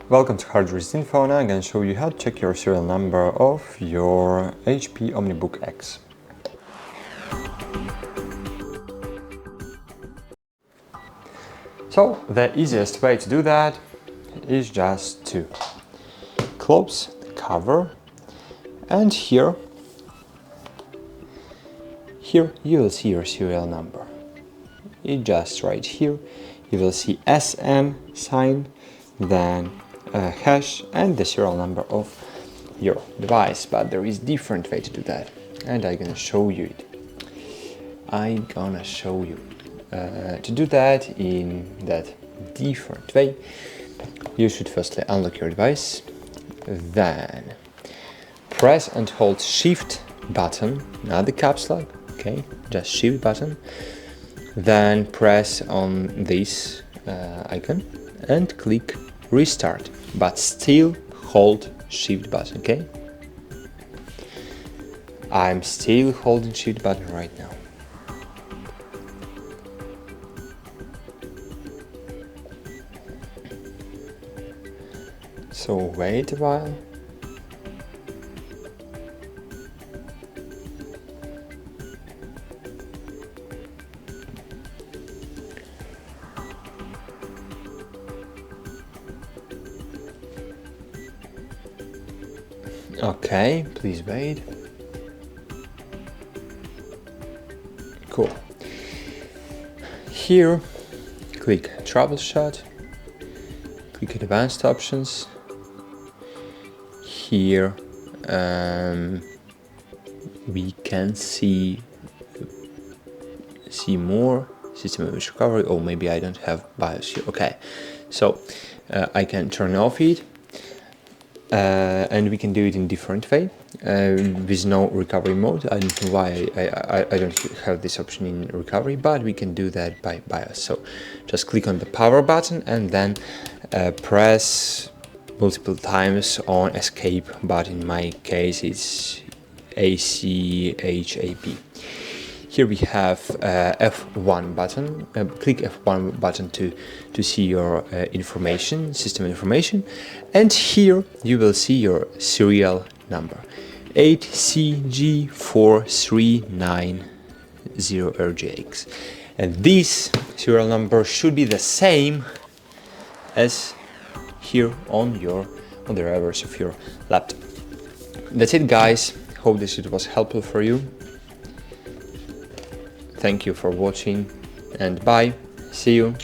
Welcome to HardReset.Info, and I'm going to show you how to check your serial number of your HP OmniBook X. So the easiest way to do that is just to close the cover, and here you will see your serial number. It just right here you will see SM sign, then a hash and the serial number of your device, but there is different way to do that, and I'm gonna show you it. To do that in that different way, you should firstly unlock your device, then press and hold Shift button, not the caps lock, okay, just Shift button, then press on this icon and click Restart, but still hold Shift button, okay? I'm still holding Shift button right now. So wait a while. Okay, please wait. Cool. Here, click Troubleshoot, click Advanced Options. Here we can see more system image recovery. Oh, maybe I don't have BIOS here. Okay, so I can turn off it. And we can do it in different way with no recovery mode. I don't know why I don't have this option in recovery, but we can do that by BIOS. So just click on the power button and then press multiple times on escape, but in my case it's ACHAP. Here we have F1 button. Click F1 button to see your information, system information, and here you will see your serial number 8CG4390RGX, and this serial number should be the same as here on the reverse of your laptop. That's it, guys. Hope this was helpful for you. Thank you for watching, and bye. See you.